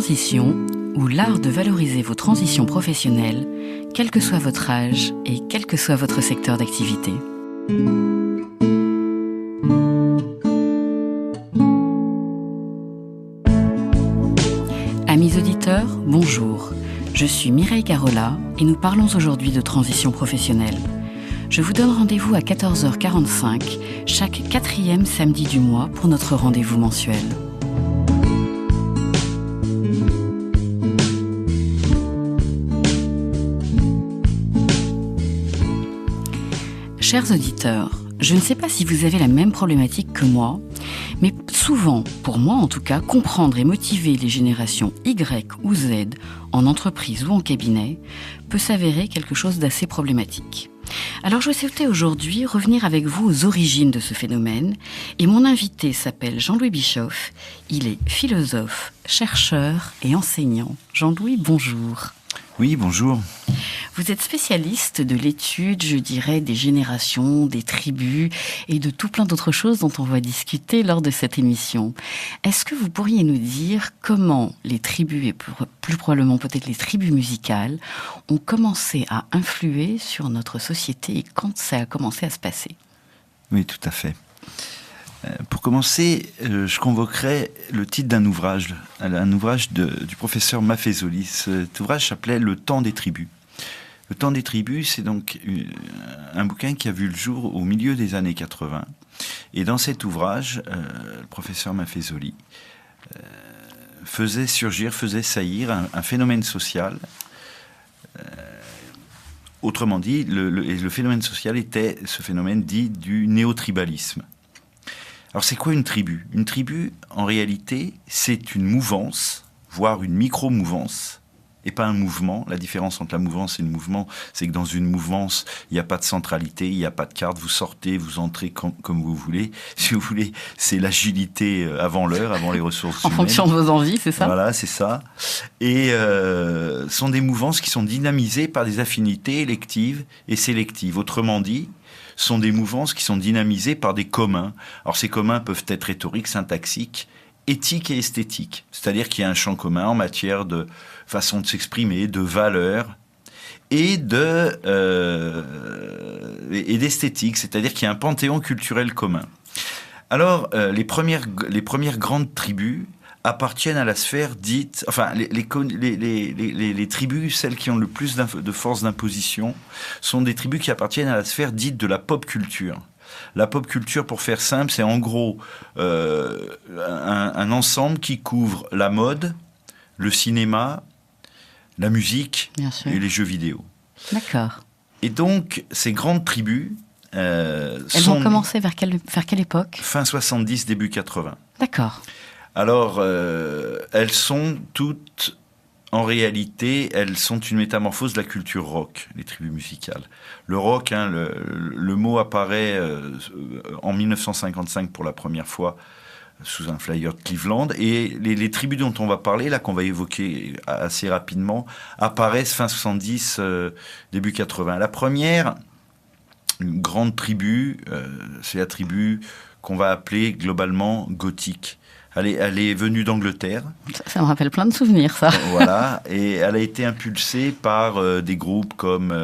transition ou l'art de valoriser vos transitions professionnelles, quel que soit votre âge et quel que soit votre secteur d'activité. Amis auditeurs, bonjour. Je suis Mireille Carola et nous parlons aujourd'hui de transition professionnelle. Je vous donne rendez-vous à 14h45, chaque 4e samedi du mois pour notre rendez-vous mensuel. Chers auditeurs, je ne sais pas si vous avez la même problématique que moi, mais souvent, pour moi en tout cas, comprendre et motiver les générations Y ou Z en entreprise ou en cabinet peut s'avérer quelque chose d'assez problématique. Alors je souhaitais aujourd'hui revenir avec vous aux origines de ce phénomène et mon invité s'appelle Jean-Louis Bischoff. Il est philosophe, chercheur et enseignant. Jean-Louis, bonjour. Oui, bonjour. Vous êtes spécialiste de l'étude, je dirais, des générations, des tribus et de tout plein d'autres choses dont on va discuter lors de cette émission. Est-ce que vous pourriez nous dire comment les tribus, et plus probablement peut-être les tribus musicales, ont commencé à influer sur notre société et quand ça a commencé à se passer ? Oui, tout à fait. Pour commencer, je convoquerai le titre d'un ouvrage du professeur Maffezoli. Cet ouvrage s'appelait « Le temps des tribus ». Le temps des tribus, c'est donc un bouquin qui a vu le jour au milieu des années 80. Et dans cet ouvrage, le professeur Maffezoli faisait saillir un phénomène social. Autrement dit, le phénomène social était ce phénomène dit du néotribalisme. Alors c'est quoi une tribu ? Une tribu, en réalité, c'est une mouvance, voire une micro-mouvance, et pas un mouvement. La différence entre la mouvance et le mouvement, c'est que dans une mouvance, il n'y a pas de centralité, il n'y a pas de carte, vous sortez, vous entrez comme vous voulez. Si vous voulez, c'est l'agilité avant l'heure, avant les ressources humaines. En fonction de vos envies, c'est ça ? Voilà, c'est ça. Et sont des mouvances qui sont dynamisées par des affinités électives et sélectives. Autrement dit, sont des mouvances qui sont dynamisées par des communs. Alors ces communs peuvent être rhétoriques, syntaxiques, éthiques et esthétiques. C'est-à-dire qu'il y a un champ commun en matière de façon de s'exprimer, de valeurs et d'esthétique. C'est-à-dire qu'il y a un panthéon culturel commun. Alors les premières grandes tribus appartiennent à la sphère dite... Enfin, les tribus, celles qui ont le plus de force d'imposition, sont des tribus qui appartiennent à la sphère dite de la pop culture. La pop culture, pour faire simple, c'est en gros un ensemble qui couvre la mode, le cinéma, la musique et les jeux vidéo. D'accord. Et donc, ces grandes tribus... Elles ont commencé vers quelle époque ? Fin 70, début 80. D'accord. Alors, elles sont toutes, en réalité, elles sont une métamorphose de la culture rock, les tribus musicales. Le rock, le mot apparaît en 1955 pour la première fois sous un flyer de Cleveland, et les tribus dont on va parler, là, qu'on va évoquer assez rapidement, apparaissent fin 70, début 80. La première, une grande tribu, c'est la tribu qu'on va appeler globalement gothique. Elle est venue d'Angleterre. Ça me rappelle plein de souvenirs, ça. Voilà, et elle a été impulsée par des groupes comme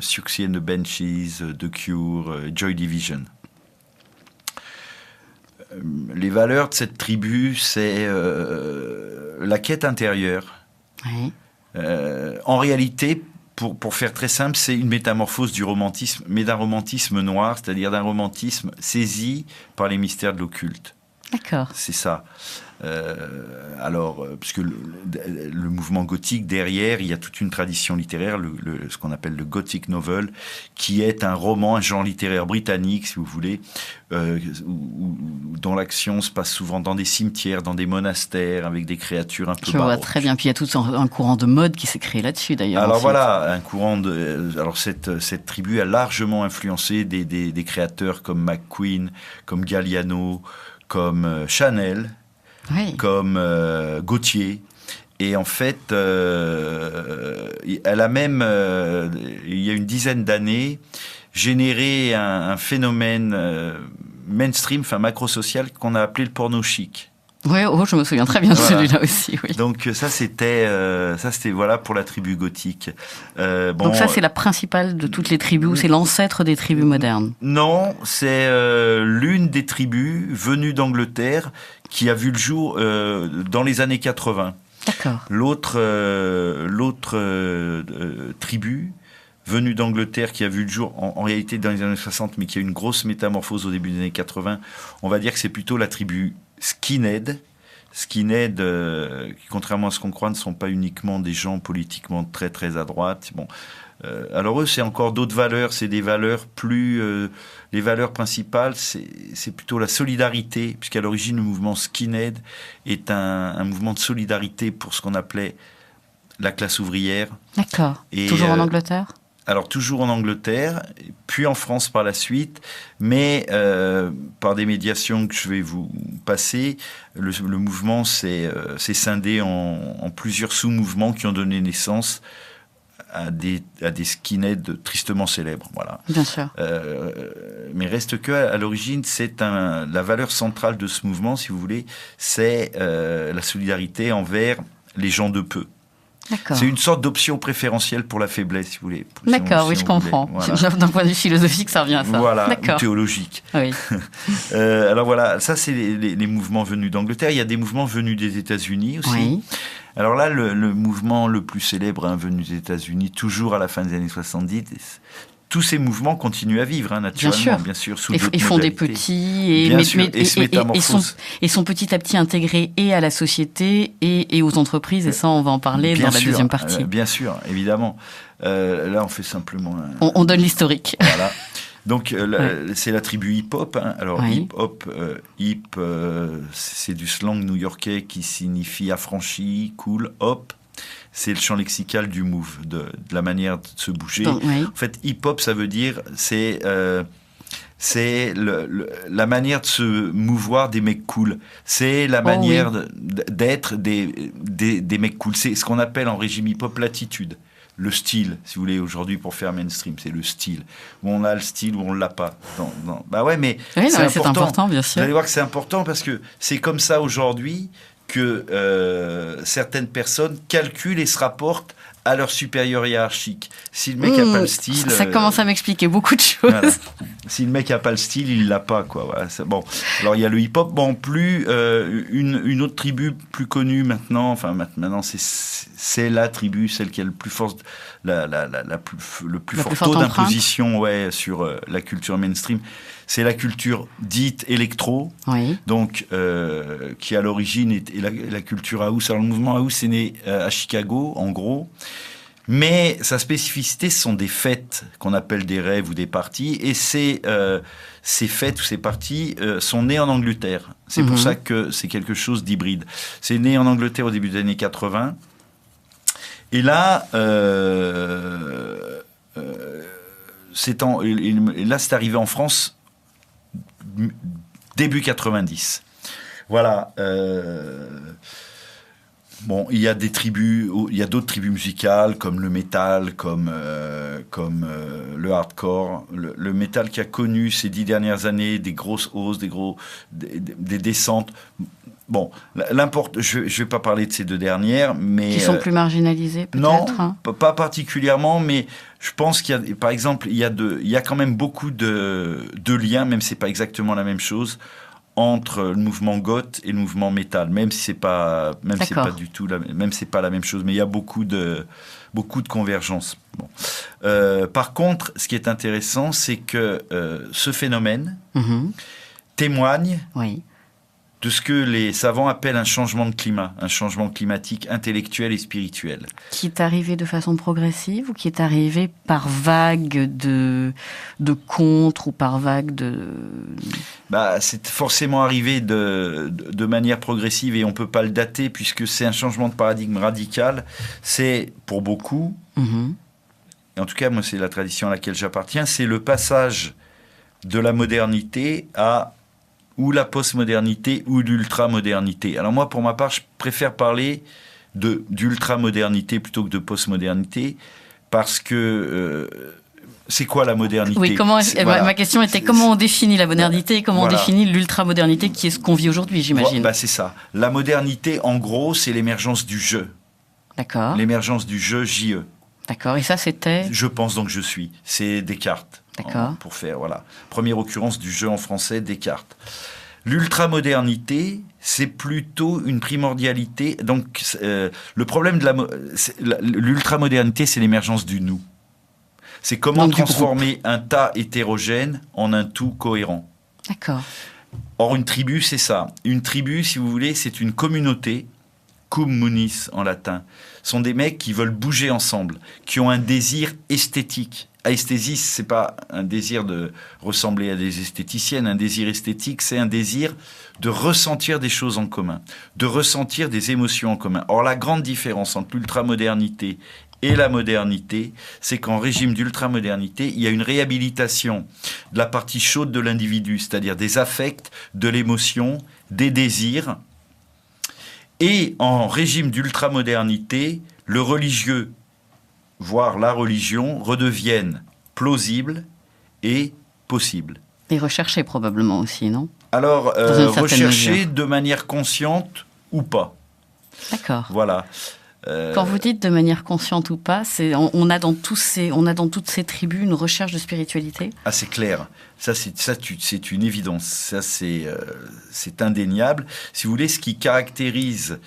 Siouxsie and the Banshees, The Cure, Joy Division. Les valeurs de cette tribu, c'est la quête intérieure. Oui. En réalité, pour faire très simple, c'est une métamorphose du romantisme, mais d'un romantisme noir, c'est-à-dire d'un romantisme saisi par les mystères de l'occulte. D'accord. C'est ça. Puisque le mouvement gothique, derrière, il y a toute une tradition littéraire, ce qu'on appelle le gothic novel, qui est un roman, un genre littéraire britannique, si vous voulez, dont l'action se passe souvent dans des cimetières, dans des monastères, avec des créatures un peu baroques. Je vois très bien. Puis il y a tout un courant de mode qui s'est créé là-dessus, d'ailleurs. Alors voilà, un courant de... Alors cette tribu a largement influencé des créateurs comme McQueen, comme Galliano, comme Chanel, oui, comme Gautier. Et en fait, elle a même, il y a une dizaine d'années, généré un phénomène mainstream, enfin macro-social, qu'on a appelé le porno chic. Oui, je me souviens très bien de celui-là aussi. Oui. Donc ça c'était voilà pour la tribu gothique. Donc ça c'est la principale de toutes les tribus, c'est l'ancêtre des tribus modernes. Non, c'est l'une des tribus venues d'Angleterre qui a vu le jour dans les années 80. D'accord. L'autre tribu venue d'Angleterre qui a vu le jour en réalité dans les années 60, mais qui a eu une grosse métamorphose au début des années 80, on va dire que c'est plutôt la tribu Skinhead. Skinhead, qui, contrairement à ce qu'on croit, ne sont pas uniquement des gens politiquement très très à droite. Bon, alors eux, c'est encore d'autres valeurs. C'est des valeurs plus... les valeurs principales, c'est plutôt la solidarité, puisqu'à l'origine, le mouvement Skinhead est un mouvement de solidarité pour ce qu'on appelait la classe ouvrière. D'accord. Et, toujours en Angleterre ? Alors, toujours en Angleterre, puis en France par la suite, mais par des médiations que je vais vous passer, le mouvement s'est scindé en plusieurs sous-mouvements qui ont donné naissance à des skinheads tristement célèbres. Voilà. Bien sûr. Mais reste que, à l'origine, la valeur centrale de ce mouvement, si vous voulez, c'est la solidarité envers les gens de peu. D'accord. C'est une sorte d'option préférentielle pour la faiblesse, si vous voulez. D'accord, oui, je comprends. Voilà. D'un point de vue philosophique, ça revient à ça. Voilà, ou théologique. Oui. Alors voilà, ça c'est les mouvements venus d'Angleterre. Il y a des mouvements venus des États-Unis aussi. Oui. Alors là, le mouvement le plus célèbre venu des États-Unis, toujours à la fin des années 70, tous ces mouvements continuent à vivre, naturellement, bien sûr, sous d'autres modalités. Ils font des petits et sont petit à petit intégrés et à la société et aux entreprises, et ça, on va en parler dans la deuxième partie. Bien sûr, évidemment. Là, on fait simplement... On donne l'historique. Voilà. Donc, c'est la tribu hip-hop. Alors, hip-hop, c'est du slang new-yorkais qui signifie affranchi, cool, hop. C'est le champ lexical du move, de la manière de se bouger. En fait, hip-hop, ça veut dire, c'est la manière de se mouvoir des mecs cool. C'est la manière d'être des mecs cool. C'est ce qu'on appelle en régime hip-hop l'attitude. Le style, si vous voulez, aujourd'hui, pour faire mainstream, c'est le style. Où on a le style, où on ne l'a pas. Bah ouais, mais c'est important, bien sûr. Vous allez voir que c'est important parce que c'est comme ça aujourd'hui que certaines personnes calculent et se rapportent à leur supérieur hiérarchique. Si le mec n'a pas le style... Ça commence à m'expliquer beaucoup de choses. Voilà. Si le mec n'a pas le style, il l'a pas, quoi. Voilà, bon. Alors, il y a le hip-hop. Bon, une autre tribu plus connue maintenant, maintenant, c'est la tribu, celle qui a le plus fort, le plus fort taux d'imposition sur la culture mainstream. C'est la culture dite électro, donc qui à l'origine est la culture house. Alors le mouvement house est né à Chicago, en gros, mais sa spécificité, ce sont des fêtes qu'on appelle des raves ou des parties, et ces fêtes ou ces parties sont nées en Angleterre. C'est pour ça que c'est quelque chose d'hybride. C'est né en Angleterre au début des années 80, et là... c'est arrivé en France début 90. Voilà. Bon, il y a d'autres tribus musicales comme le métal, comme le hardcore. Le métal qui a connu ces 10 dernières années des grosses hausses, des descentes. Bon, je vais pas parler de ces deux dernières, mais... Qui sont plus marginalisées, peut-être? Non, pas particulièrement, mais je pense qu'il y a, par exemple, il y a quand même beaucoup de liens, même si c'est pas exactement la même chose, entre le mouvement goth et le mouvement métal, même si c'est pas du tout même si c'est pas la même chose, mais il y a beaucoup de convergences. Bon. Par contre, ce qui est intéressant, c'est que ce phénomène témoigne de ce que les savants appellent un changement de climat, un changement climatique intellectuel et spirituel. Qui est arrivé de façon progressive ou qui est arrivé par vague de contre ou par vague de... C'est forcément arrivé de manière progressive et on ne peut pas le dater puisque c'est un changement de paradigme radical. C'est, pour beaucoup, et en tout cas, moi, c'est la tradition à laquelle j'appartiens, c'est le passage de la modernité à... ou la postmodernité ou l'ultramodernité. Alors moi, pour ma part, je préfère parler d'ultramodernité plutôt que de postmodernité parce que c'est quoi la modernité? Oui, ma question était comment on définit la modernité et comment on définit l'ultramodernité qui est ce qu'on vit aujourd'hui, j'imagine. C'est ça. La modernité, en gros, c'est l'émergence du je. D'accord. L'émergence du je, J-E. D'accord, et ça c'était? Je pense donc je suis. C'est Descartes. D'accord. Pour faire, première occurrence du je en français, Descartes. L'ultramodernité, c'est plutôt une primordialité. Donc, le problème de l'ultramodernité, c'est l'émergence du nous. C'est comment transformer un tas hétérogène en un tout cohérent. D'accord. Or, une tribu, c'est ça. Une tribu, si vous voulez, c'est une communauté, cum munis en latin. Ce sont des mecs qui veulent bouger ensemble, qui ont un désir esthétique. Aesthésie, c'est pas un désir de ressembler à des esthéticiennes. Un désir esthétique, c'est un désir de ressentir des choses en commun, de ressentir des émotions en commun. Or, la grande différence entre l'ultramodernité et la modernité, c'est qu'en régime d'ultramodernité, il y a une réhabilitation de la partie chaude de l'individu, c'est-à-dire des affects, de l'émotion, des désirs. Et en régime d'ultramodernité, le religieux, voire la religion, redeviennent plausibles et possibles. Et recherchés probablement aussi, non? Alors, recherchés de manière consciente ou pas. D'accord. Voilà. Quand vous dites de manière consciente ou pas, on a dans toutes ces tribus une recherche de spiritualité? Ah, c'est clair. C'est une évidence. Ça, c'est indéniable. Si vous voulez, ce qui caractérise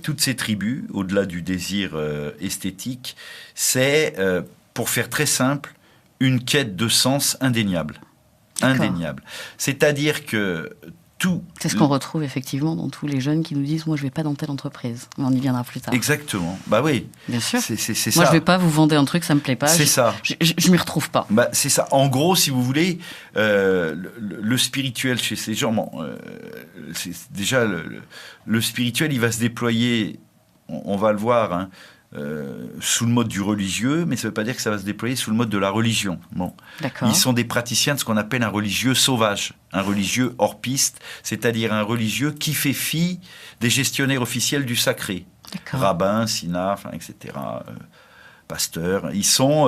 toutes ces tribus, au-delà du désir esthétique, c'est, pour faire très simple, une quête de sens indéniable. Indéniable. C'est-à-dire que c'est ce qu'on retrouve effectivement dans tous les jeunes qui nous disent « Moi, je ne vais pas dans telle entreprise. » On y viendra plus tard. Exactement. Bah oui. Bien sûr. C'est Moi, ça. je ne vais pas vous vendre un truc, ça ne me plaît pas. C'est ça. Je m'y retrouve pas. C'est ça. En gros, si vous voulez, le spirituel chez ces gens, c'est déjà le spirituel, il va se déployer, on va le voir, hein, sous le mode du religieux, mais ça ne veut pas dire que ça va se déployer sous le mode de la religion. Bon. Ils sont des praticiens de ce qu'on appelle un religieux sauvage, un religieux hors piste, c'est-à-dire un religieux qui fait fi des gestionnaires officiels du sacré. Rabbins, synarques, etc., pasteurs. Ils sont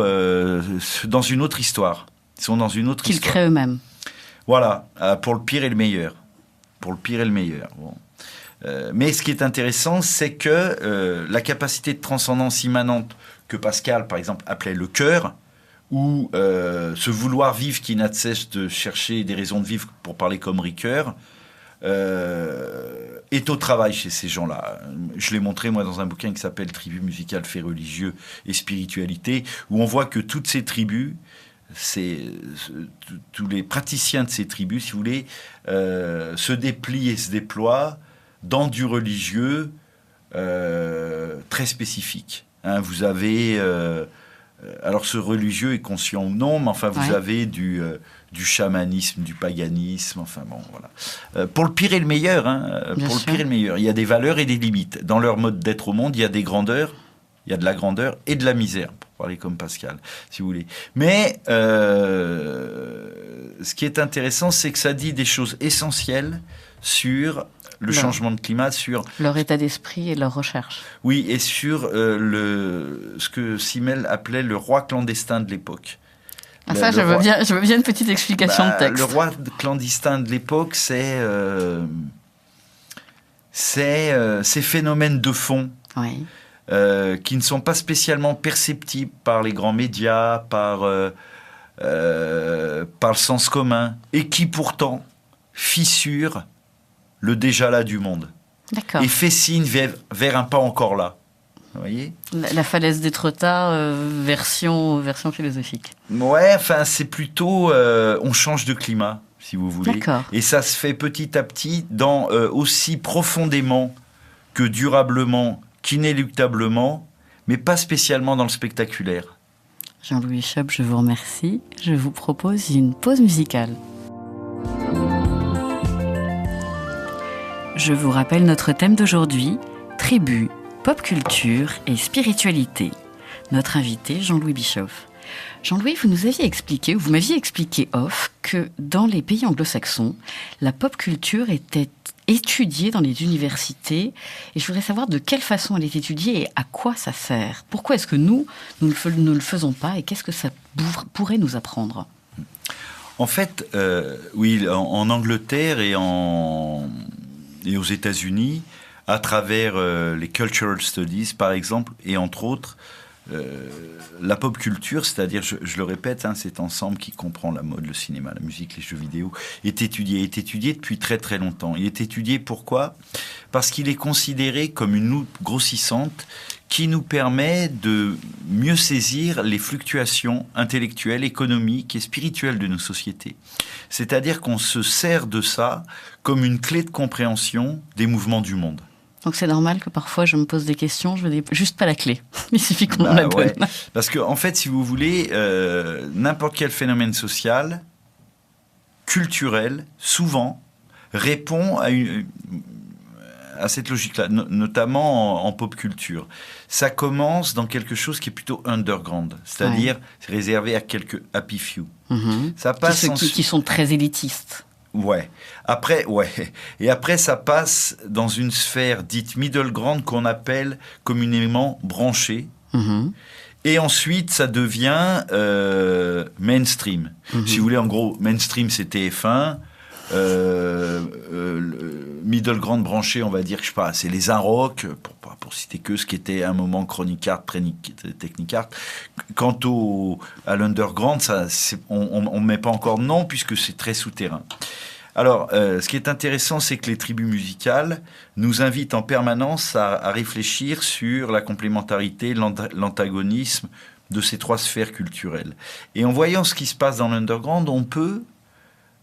dans une autre histoire. Ils sont dans une autre histoire. Qu'ils créent eux-mêmes. Voilà, pour le pire et le meilleur. Pour le pire et le meilleur. Bon. Mais ce qui est intéressant, c'est que la capacité de transcendance immanente que Pascal, par exemple, appelait le cœur, ou ce vouloir vivre qui n'a de cesse de chercher des raisons de vivre, pour parler comme Ricoeur, est au travail chez ces gens-là. Je l'ai montré, moi, dans un bouquin qui s'appelle « Tribus musicales, faits religieux et spiritualité », où on voit que toutes ces tribus, tous les praticiens de ces tribus, si vous voulez, se déplient et se déploient dans du religieux très spécifique. Hein, vous avez... alors ce religieux est conscient ou non, mais enfin vous avez du chamanisme, du paganisme, enfin bon, voilà. Pour le pire et le meilleur, hein, pour le pire et le meilleur. Il y a des valeurs et des limites. Dans leur mode d'être au monde, il y a des grandeurs, il y a de la grandeur et de la misère, pour parler comme Pascal, si vous voulez. Mais ce qui est intéressant, c'est que ça dit des choses essentielles sur le changement de climat, sur leur état d'esprit et leur recherche. Oui, et sur ce que Simmel appelait le roi clandestin de l'époque. Je veux bien une petite explication de texte. Le roi clandestin de l'époque, c'est ces phénomènes de fond qui ne sont pas spécialement perceptibles par les grands médias, par le sens commun, et qui pourtant fissurent le déjà là du monde. D'accord. Et fait signe vers un pas encore là. Vous voyez ? La falaise d'Étretat, version philosophique. Ouais, enfin, c'est plutôt... on change de climat, si vous voulez. D'accord. Et ça se fait petit à petit, aussi profondément que durablement, qu'inéluctablement, mais pas spécialement dans le spectaculaire. Jean-Louis Chope, je vous remercie. Je vous propose une pause musicale. Je vous rappelle notre thème d'aujourd'hui, tribu, pop culture et spiritualité. Notre invité, Jean-Louis Bischoff. Jean-Louis, vous m'aviez expliqué off, que dans les pays anglo-saxons, la pop culture était étudiée dans les universités. Et je voudrais savoir de quelle façon elle est étudiée et à quoi ça sert. Pourquoi est-ce que nous ne le faisons pas et qu'est-ce que ça pourrait nous apprendre ? En fait, oui, en Angleterre et aux États-Unis, à travers les cultural studies, par exemple, et entre autres, la pop culture, c'est-à-dire, je le répète, cet ensemble qui comprend la mode, le cinéma, la musique, les jeux vidéo, est étudié depuis très très longtemps. Il est étudié pourquoi ? Parce qu'il est considéré comme une loupe grossissante qui nous permet de mieux saisir les fluctuations intellectuelles, économiques et spirituelles de nos sociétés. C'est-à-dire qu'on se sert de ça comme une clé de compréhension des mouvements du monde. Donc c'est normal que parfois je me pose des questions, je veux juste pas la clé. Il suffit qu'on me la donne. Ouais. Parce que en fait, si vous voulez, n'importe quel phénomène social, culturel, souvent, répond à cette logique-là, notamment en pop culture. Ça commence dans quelque chose qui est plutôt underground, c'est-à-dire c'est réservé à quelques happy few. Mmh. Ça passe qui sont très élitistes. Ouais. Et après, ça passe dans une sphère dite middle ground qu'on appelle communément branchée. Mmh. Et ensuite, ça devient mainstream. Mmh. Si vous voulez, en gros, mainstream, c'est TF1. Middle ground branché, on va dire, je sais pas, c'est les Inrock, pour citer que ce qui était à un moment Chronic Art, Technic Art. Quant à l'underground, on ne met pas encore de nom puisque c'est très souterrain. Alors, ce qui est intéressant, c'est que les tribus musicales nous invitent en permanence à réfléchir sur la complémentarité, l'antagonisme de ces trois sphères culturelles. Et en voyant ce qui se passe dans l'underground, on peut,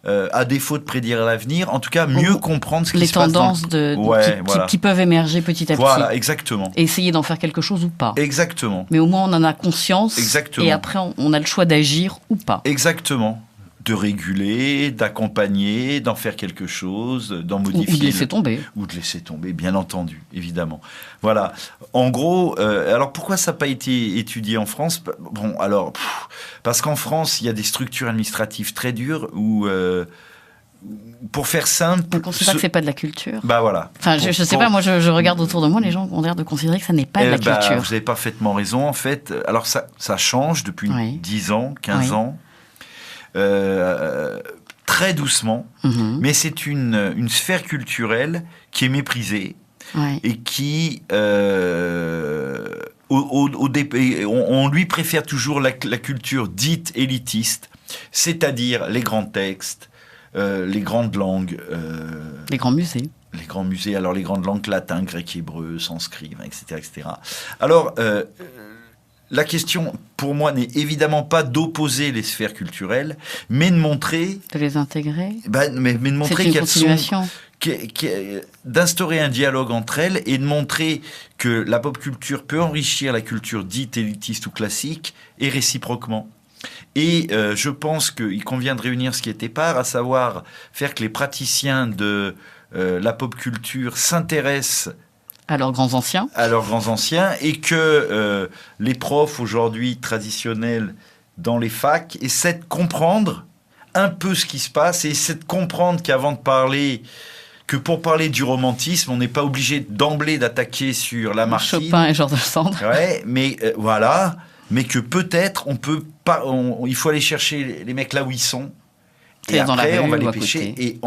à défaut de prédire l'avenir, en tout cas mieux comprendre ce qui se passe dans les tendances qui peuvent émerger petit à petit. Voilà, exactement. Et essayer d'en faire quelque chose ou pas. Exactement. Mais au moins on en a conscience. Exactement. Et après on a le choix d'agir ou pas. Exactement. De réguler, d'accompagner, d'en faire quelque chose, d'en modifier. Ou de laisser tomber. Ou de laisser tomber, bien entendu, évidemment. Voilà. En gros, alors pourquoi ça n'a pas été étudié en France ? Bon, alors, parce qu'en France, il y a des structures administratives très dures où, pour faire simple... On ne considère que ce n'est pas de la culture. Bah voilà. Enfin, je ne sais pas, moi je regarde autour de moi, les gens ont l'air de considérer que ça n'est pas de la culture. Vous avez parfaitement raison, en fait. Alors ça change depuis 10 ans, 15 ans. Très doucement, mais c'est une sphère culturelle qui est méprisée et qui, on lui préfère toujours la culture dite élitiste, c'est-à-dire les grands textes, les grandes langues, les grands musées. Les grands musées, alors les grandes langues latin, grec, hébreu, sanskrit, etc., etc. Alors, la question, pour moi, n'est évidemment pas d'opposer les sphères culturelles, mais de montrer... De les intégrer. Mais de montrer qu'elles sont... D'instaurer un dialogue entre elles et de montrer que la pop culture peut enrichir la culture dite élitiste ou classique et réciproquement. Et je pense qu'il convient de réunir ce qui était part, à savoir faire que les praticiens de la pop culture s'intéressent à leurs grands anciens. Et que les profs aujourd'hui traditionnels dans les facs essaient de comprendre un peu ce qui se passe et essaient de comprendre qu'avant de parler, que pour parler du romantisme, on n'est pas obligé d'emblée d'attaquer sur Lamartine. Chopin et Georges Sand. Ouais, mais voilà, mais que peut-être il faut aller chercher les mecs là où ils sont. Et après, on va les pêcher. Et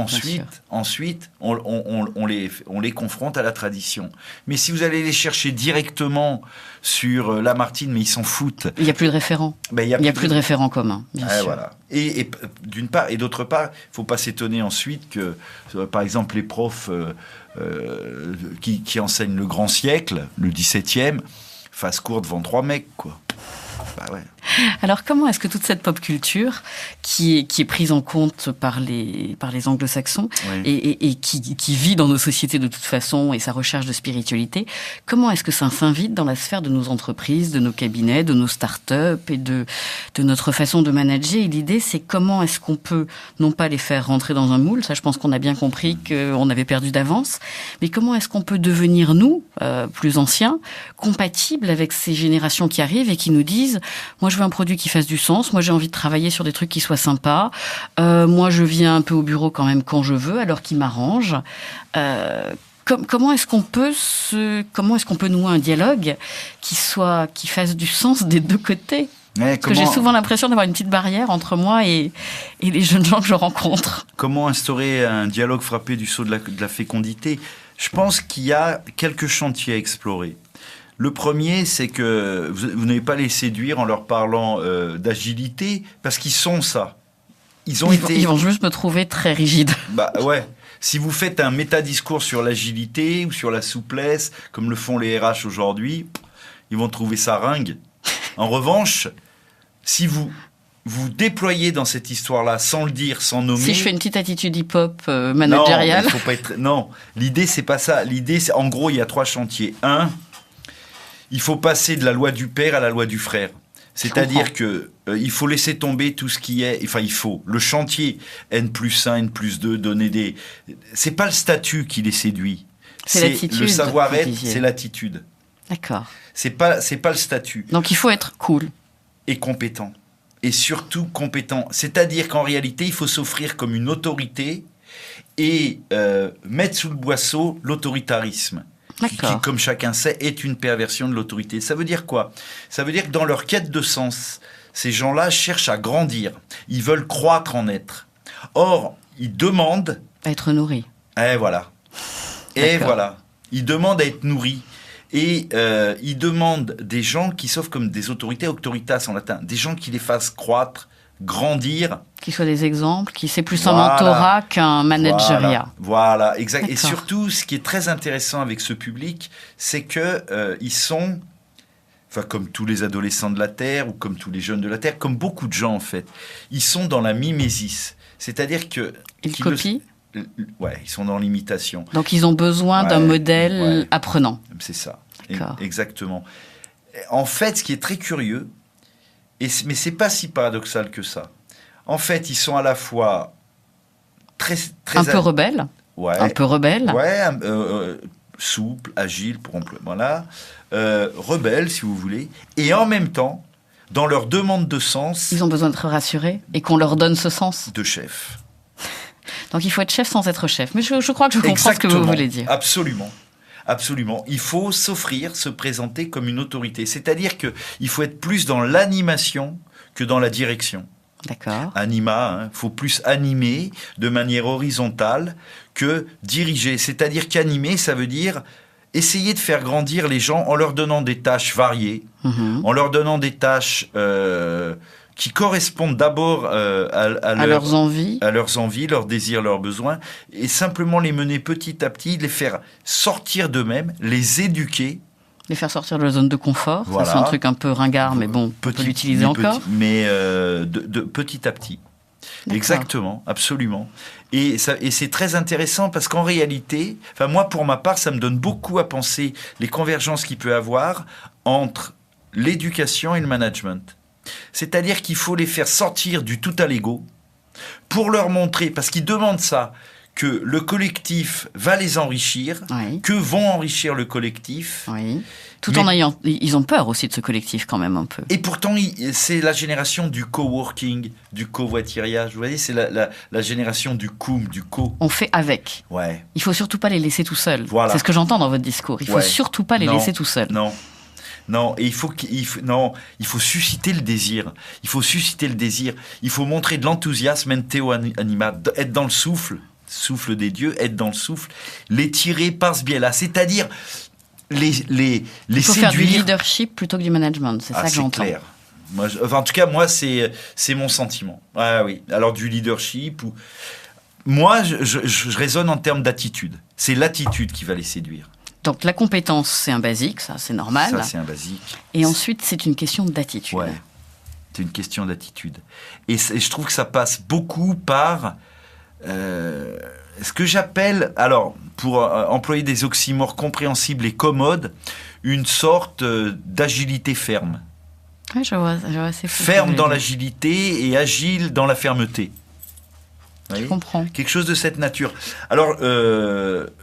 ensuite, on les confronte à la tradition. Mais si vous allez les chercher directement sur Lamartine, mais ils s'en foutent. Il n'y a plus de référents. Il n'y a plus de référents communs, bien sûr. Voilà. Et d'une part, et d'autre part, il ne faut pas s'étonner ensuite que, par exemple, les profs qui enseignent le grand siècle, le 17e, fassent cours devant 3 mecs, quoi. Ouais. Alors comment est-ce que toute cette pop culture qui est prise en compte par les anglo-saxons et qui vit dans nos sociétés de toute façon et sa recherche de spiritualité, comment est-ce que ça s'invite dans la sphère de nos entreprises, de nos cabinets, de nos start-up et de notre façon de manager? Et l'idée, c'est comment est-ce qu'on peut non pas les faire rentrer dans un moule, ça je pense qu'on a bien compris qu'on avait perdu d'avance, mais comment est-ce qu'on peut devenir, nous, plus anciens, compatibles avec ces générations qui arrivent et qui nous disent « Moi, je veux un un produit qui fasse du sens. Moi, j'ai envie de travailler sur des trucs qui soient sympas. Moi, je viens un peu au bureau quand même quand je veux, alors qu'il m'arrange. Comment est-ce qu'on peut nouer un dialogue qui fasse du sens des deux côtés? Parce que j'ai souvent l'impression d'avoir une petite barrière entre moi et les jeunes gens que je rencontre. Comment instaurer un dialogue frappé du sceau de la fécondité? Je pense qu'il y a quelques chantiers à explorer. Le premier, c'est que vous n'allez pas les séduire en leur parlant d'agilité, parce qu'ils sont ça. Ils vont juste me trouver très rigide. Bah ouais. Si vous faites un métadiscours sur l'agilité ou sur la souplesse, comme le font les RH aujourd'hui, ils vont trouver ça ringue. En revanche, si vous déployez dans cette histoire-là, sans le dire, sans nommer... Si je fais une petite attitude hip-hop managériale... Non, faut pas être... Non, l'idée, c'est pas ça. L'idée, c'est... En gros, il y a 3 chantiers. 1, il faut passer de la loi du père à la loi du frère. C'est-à-dire que il faut laisser tomber tout ce qui est... Enfin, il faut. Le chantier N+1, N+2, donner des... C'est pas le statut qui les séduit. C'est l'attitude. Le savoir-être, c'est l'attitude. D'accord. C'est pas le statut. Donc il faut être cool. Et compétent. Et surtout compétent. C'est-à-dire qu'en réalité, il faut s'offrir comme une autorité et mettre sous le boisseau l'autoritarisme. Qui, comme chacun sait, est une perversion de l'autorité. Ça veut dire quoi? Ça veut dire que dans leur quête de sens, ces gens-là cherchent à grandir. Ils veulent croître en être. Or, ils demandent... À être nourris. Et voilà. Et voilà. Ils demandent à être nourris. Et ils demandent des gens qui s'offrent comme des autorités, auctoritas en latin, des gens qui les fassent croître, grandir. Qui soient des exemples, c'est plus un mentorat qu'un managériat. Voilà, exact. Et surtout, ce qui est très intéressant avec ce public, c'est que ils sont, enfin comme tous les adolescents de la Terre ou comme tous les jeunes de la Terre, comme beaucoup de gens en fait, ils sont dans la mimésis. C'est-à-dire que... Ils copient. Ouais, ils sont dans l'imitation. Donc ils ont besoin d'un modèle apprenant. C'est ça. Exactement. En fait, ce qui est très curieux, mais c'est pas si paradoxal que ça. En fait, ils sont à la fois très un peu rebelles. Ouais. Un peu rebelles. Ouais. Souple, agile, voilà. Rebelles, si vous voulez. Et en même temps, dans leur demande de sens... Ils ont besoin d'être rassurés et qu'on leur donne ce sens. De chef. Donc il faut être chef sans être chef. Mais je crois que je comprends ce que vous voulez dire. Absolument. Absolument. Il faut s'offrir, se présenter comme une autorité. C'est-à-dire qu'il faut être plus dans l'animation que dans la direction. D'accord. Anima, faut plus animer de manière horizontale que diriger. C'est-à-dire qu'animer, ça veut dire essayer de faire grandir les gens en leur donnant des tâches variées, en leur donnant des tâches... qui correspondent d'abord à leurs envies, leurs désirs, leurs besoins, et simplement les mener petit à petit, les faire sortir d'eux-mêmes, les éduquer. Les faire sortir de la zone de confort, voilà. Ça c'est un truc un peu ringard, mais bon, on peut l'utiliser encore. Mais de petit à petit. D'accord. Exactement, absolument. Et c'est très intéressant parce qu'en réalité, moi pour ma part, ça me donne beaucoup à penser les convergences qu'il peut y avoir entre l'éducation et le management. C'est-à-dire qu'il faut les faire sortir du tout à l'ego pour leur montrer, parce qu'ils demandent ça, que le collectif va les enrichir, que vont enrichir le collectif. Oui. Ils ont peur aussi de ce collectif quand même un peu. Et pourtant, c'est la génération du coworking, du covoitiriage. Vous voyez, c'est la génération du coom, du co. On fait avec. Ouais. Il faut surtout pas les laisser tout seuls. Voilà. C'est ce que j'entends dans votre discours. Il faut surtout pas les laisser tout seuls. Non, et il faut susciter le désir. Il faut susciter le désir. Il faut montrer de l'enthousiasme, enteo anima, être dans le souffle des dieux, être dans le souffle, les tirer par ce biais-là. C'est-à-dire les séduire. Il faut faire du leadership plutôt que du management. C'est ça que j'entends. C'est clair. En tout cas, moi, c'est mon sentiment. Ah oui. Alors du leadership ou moi, je raisonne en termes d'attitude. C'est l'attitude qui va les séduire. Donc la compétence, c'est un basique, ça c'est normal. Ça c'est un basique. Et ensuite, c'est une question d'attitude. Ouais, c'est une question d'attitude. Et je trouve que ça passe beaucoup par ce que j'appelle, alors pour employer des oxymores compréhensibles et commodes, une sorte d'agilité ferme. Oui, je vois c'est ferme dans l'agilité et agile dans la fermeté. Je comprends. Quelque chose de cette nature. Alors,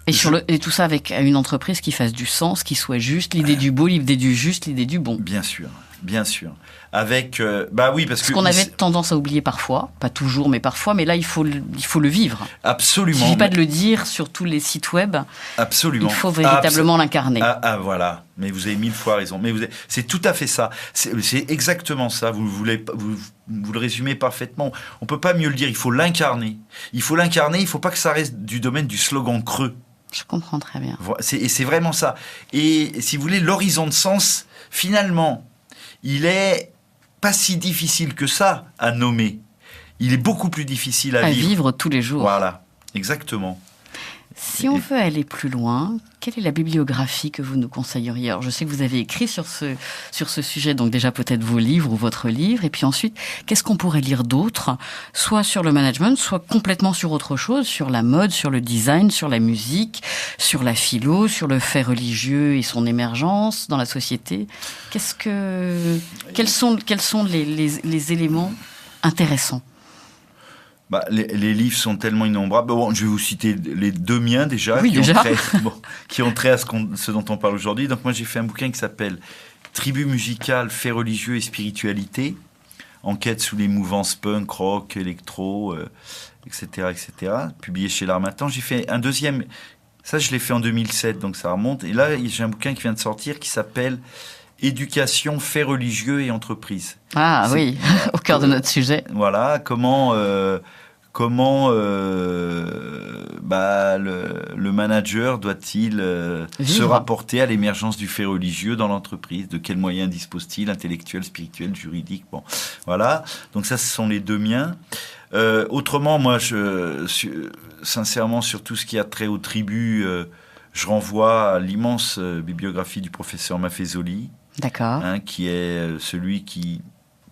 et tout ça avec une entreprise qui fasse du sens, qui soit juste, l'idée du beau, l'idée du juste, l'idée du bon. Bien sûr. bien sûr. Avec, bah oui, parce Ce que qu'on avait tendance à oublier parfois, pas toujours, mais parfois, mais là, il faut le vivre. Absolument. Il ne suffit pas de le dire sur tous les sites web. Absolument. Il faut véritablement l'incarner. Voilà. Mais vous avez 1000 fois raison. Mais c'est tout à fait ça. C'est exactement ça. Vous le résumez parfaitement. On peut pas mieux le dire. Il faut l'incarner. Il faut pas que ça reste du domaine du slogan creux. Je comprends très bien. Et c'est vraiment ça. Et si vous voulez, l'horizon de sens, finalement, il est pas si difficile que ça à nommer. Il est beaucoup plus difficile à vivre tous les jours. Voilà, exactement. Si on veut aller plus loin, quelle est la bibliographie que vous nous conseilleriez ? Alors, je sais que vous avez écrit sur ce sujet, donc déjà peut-être vos livres ou votre livre. Et puis ensuite, qu'est-ce qu'on pourrait lire d'autre ? Soit sur le management, soit complètement sur autre chose, sur la mode, sur le design, sur la musique, sur la philo, sur le fait religieux et son émergence dans la société. Quels sont les éléments intéressants ? Les livres sont tellement innombrables. Bon, je vais vous citer les 2 miens déjà, qui ont trait à ce dont on parle aujourd'hui. Donc moi, j'ai fait un bouquin qui s'appelle « Tribu musicale, faits religieux et spiritualité », enquête sous les mouvances punk, rock, électro, etc., publié chez L'Harmattan. J'ai fait un deuxième, ça je l'ai fait en 2007, donc ça remonte. Et là, j'ai un bouquin qui vient de sortir qui s'appelle « Éducation, faits religieux et entreprise ». Ah oui, au cœur de notre sujet. Voilà, comment le manager doit-il se rapporter à l'émergence du fait religieux dans l'entreprise ? De quels moyens dispose-t-il, intellectuels, spirituels, juridiques ? Bon, voilà. Donc ça, ce sont les 2 miens. Autrement, moi, sincèrement, sur tout ce qui a trait aux tribus, je renvoie à l'immense bibliographie du professeur Maffezoli. D'accord. Qui est celui qui,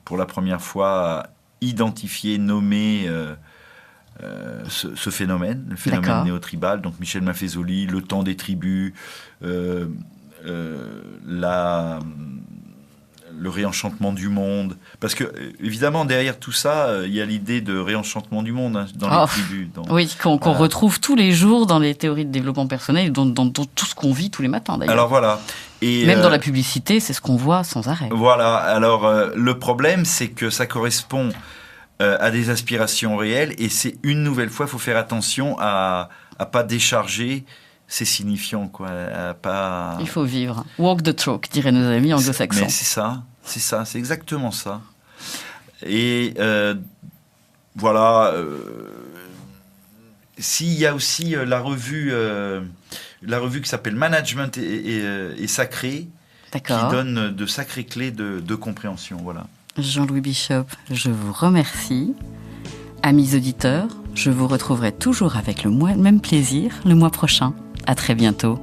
pour la première fois, a identifié, nommé ce phénomène, le phénomène néo-tribal. Donc Michel Maffezoli, le temps des tribus, le réenchantement du monde. Parce que, évidemment, derrière tout ça, il y a l'idée de réenchantement du monde dans les tribus. Oui, qu'on retrouve tous les jours dans les théories de développement personnel, dans tout ce qu'on vit tous les matins, d'ailleurs. Alors voilà. Et même dans la publicité, c'est ce qu'on voit sans arrêt. Voilà. Alors, le problème, c'est que ça correspond à des aspirations réelles. Et c'est une nouvelle fois, il faut faire attention à pas décharger ces signifiants, quoi. Il faut vivre. Walk the talk, diraient nos amis anglo-saxons. Mais c'est exactement ça. Et voilà. S'il y a aussi la revue qui s'appelle Management et Sacré, qui donne de sacrées clés de compréhension. Voilà. Jean-Louis Bishop, je vous remercie. Amis auditeurs, je vous retrouverai toujours avec le même plaisir le mois prochain. À très bientôt.